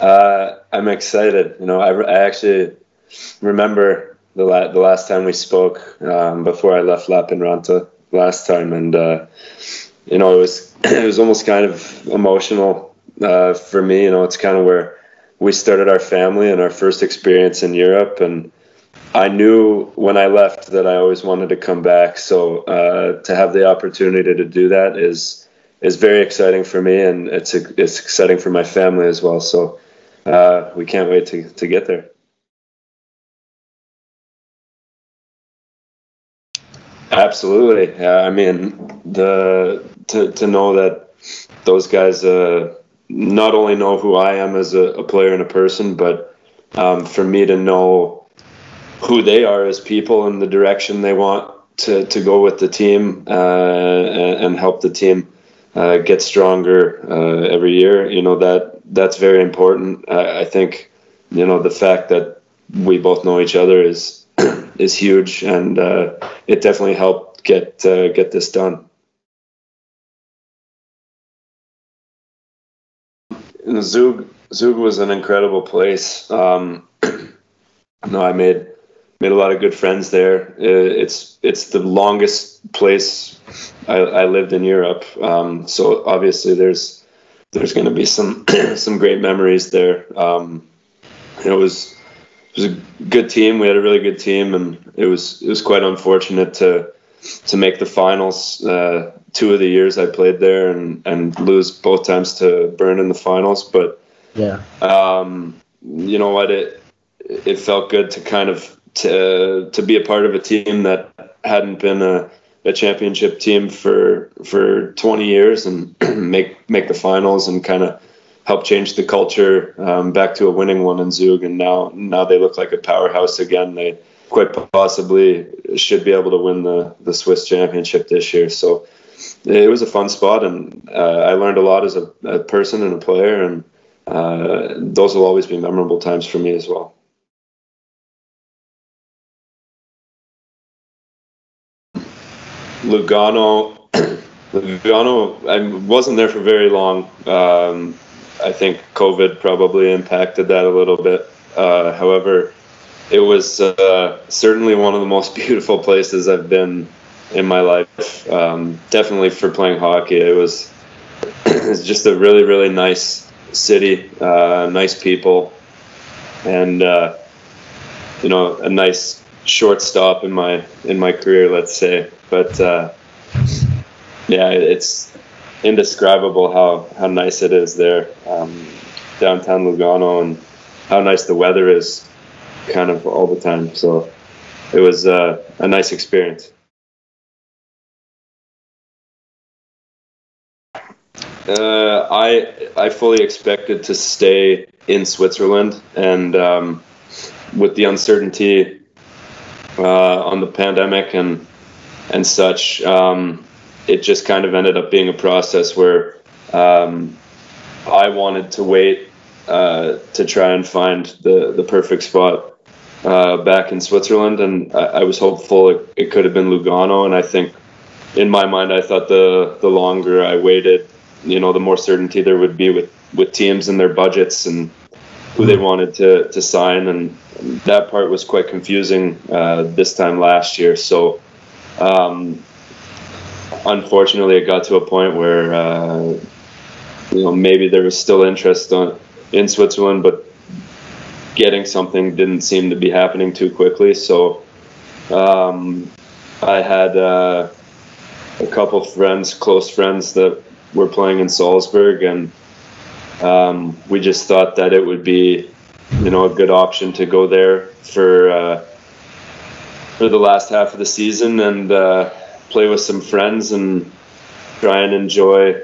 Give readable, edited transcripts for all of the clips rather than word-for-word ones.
I'm excited. I actually remember the last time we spoke before I left Lappeenranta last time, and it was it was almost kind of emotional for me. It's kind of where we started our family and our first experience in Europe, and I knew when I left that I always wanted to come back. So to have the opportunity to do that is very exciting for me, and it's exciting for my family as well. So we can't wait to get there. Absolutely. I mean, to know that those guys not only know who I am as a player and a person, but for me to know who they are as people and the direction they want to go with the team and help the team get stronger every year. That's very important. I think the fact that we both know each other is huge, and it definitely helped get this done. And Zug was an incredible place. I made a lot of good friends there. It's the longest place I lived in Europe. So obviously there's going to be some some great memories there. It was a good team. We had a really good team, and it was quite unfortunate to make the finals 2 of the years I played there and lose both times to Bern in the finals. But yeah, you know what, it felt good to kind of to be a part of a team that hadn't been a championship team for 20 years and make the finals and kind of help change the culture back to a winning one in Zug. And now they look like a powerhouse again. They quite possibly should be able to win the Swiss championship this year. So it was a fun spot, and I learned a lot as a person and a player, and those will always be memorable times for me as well. Lugano, I wasn't there for very long. I think COVID probably impacted that a little bit. However, it was certainly one of the most beautiful places I've been in my life. Definitely for playing hockey. It's just a really, really nice city, nice people, and a nice short stop in my career, let's say. But yeah, it's indescribable how nice it is there, downtown Lugano, and how nice the weather is kind of all the time. So it was a nice experience. I fully expected to stay in Switzerland, and with the uncertainty on the pandemic and such, it just kind of ended up being a process where I wanted to wait to try and find the perfect spot back in Switzerland, and I was hopeful it could have been Lugano. And I think in my mind, I thought the longer I waited, the more certainty there would be with teams and their budgets and who they wanted to sign, and that part was quite confusing this time last year. So unfortunately, it got to a point where maybe there was still interest in Switzerland, but getting something didn't seem to be happening too quickly. So I had a couple close friends that were playing in Salzburg, and we just thought that it would be a good option to go there for the last half of the season and play with some friends and try and enjoy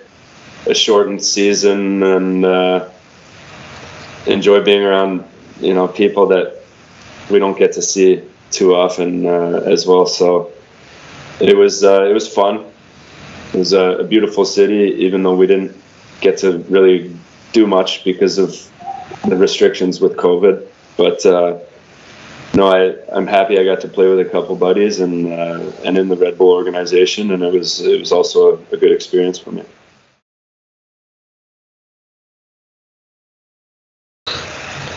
a shortened season and enjoy being around people that we don't get to see too often as well. So it was fun. It was a beautiful city, even though we didn't get to really do much because of the restrictions with COVID. But I'm happy I got to play with a couple buddies and in the Red Bull organization, and it was also a good experience for me.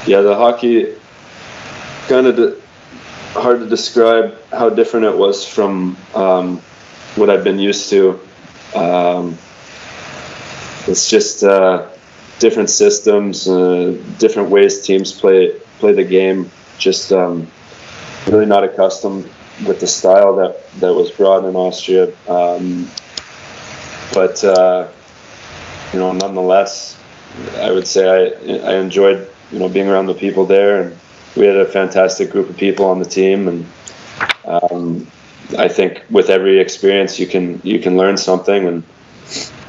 Yeah, the hockey, kind of hard to describe how different it was from what I've been used to. It's just different systems, different ways teams play the game. Just really not accustomed with the style that was brought in Austria. But nonetheless, I would say I enjoyed being around the people there, and we had a fantastic group of people on the team. And I think with every experience you can learn something, and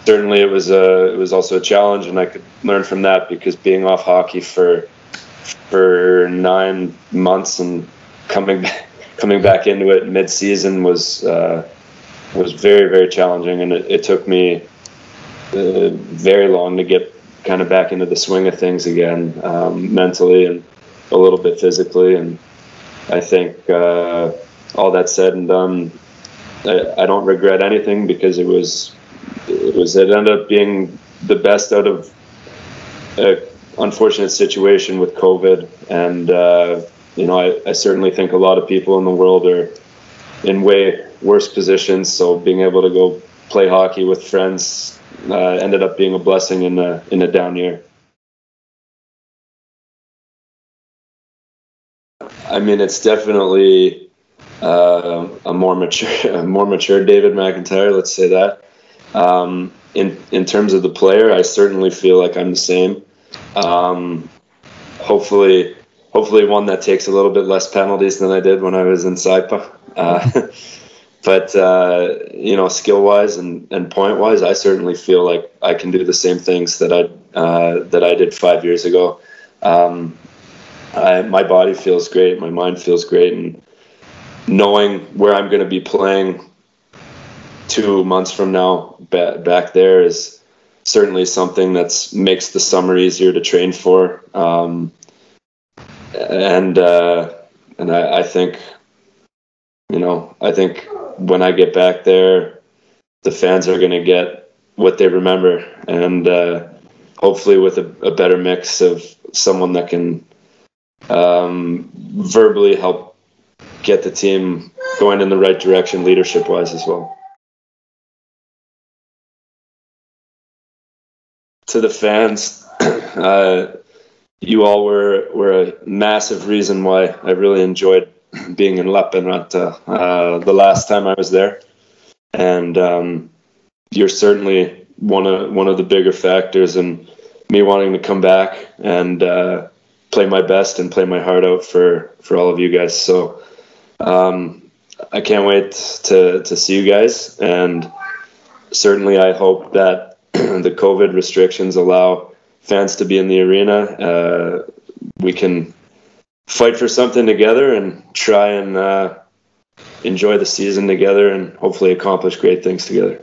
certainly it was also a challenge, and I could learn from that, because being off hockey for 9 months and coming back into it mid-season was very, very challenging, and it took me very long to get kind of back into the swing of things again, mentally and a little bit physically. And I think all that said and done, I don't regret anything, because it ended up being the best out of an unfortunate situation with COVID. And I certainly think a lot of people in the world are in way worse positions, so being able to go play hockey with friends ended up being a blessing in a down year. I mean, it's definitely a more mature David McIntyren, let's say that. In terms of the player, I certainly feel like I'm the same. Hopefully one that takes a little bit less penalties than I did when I was in SaiPa. But skill-wise and point-wise, I certainly feel like I can do the same things that I did 5 years ago. My body feels great, my mind feels great, and knowing where I'm going to be playing 2 months from now back there is certainly something that makes the summer easier to train for. And I think, I think when I get back there, the fans are going to get what they remember, and hopefully with a better mix of someone that can verbally help get the team going in the right direction leadership-wise as well. To the fans, you all were a massive reason why I really enjoyed being in Lappeenranta the last time I was there, and you're certainly one of the bigger factors in me wanting to come back and play my best and play my heart out for all of you guys. So I can't wait to see you guys, and certainly I hope that the COVID restrictions allow fans to be in the arena. We can fight for something together and try and enjoy the season together, and hopefully accomplish great things together.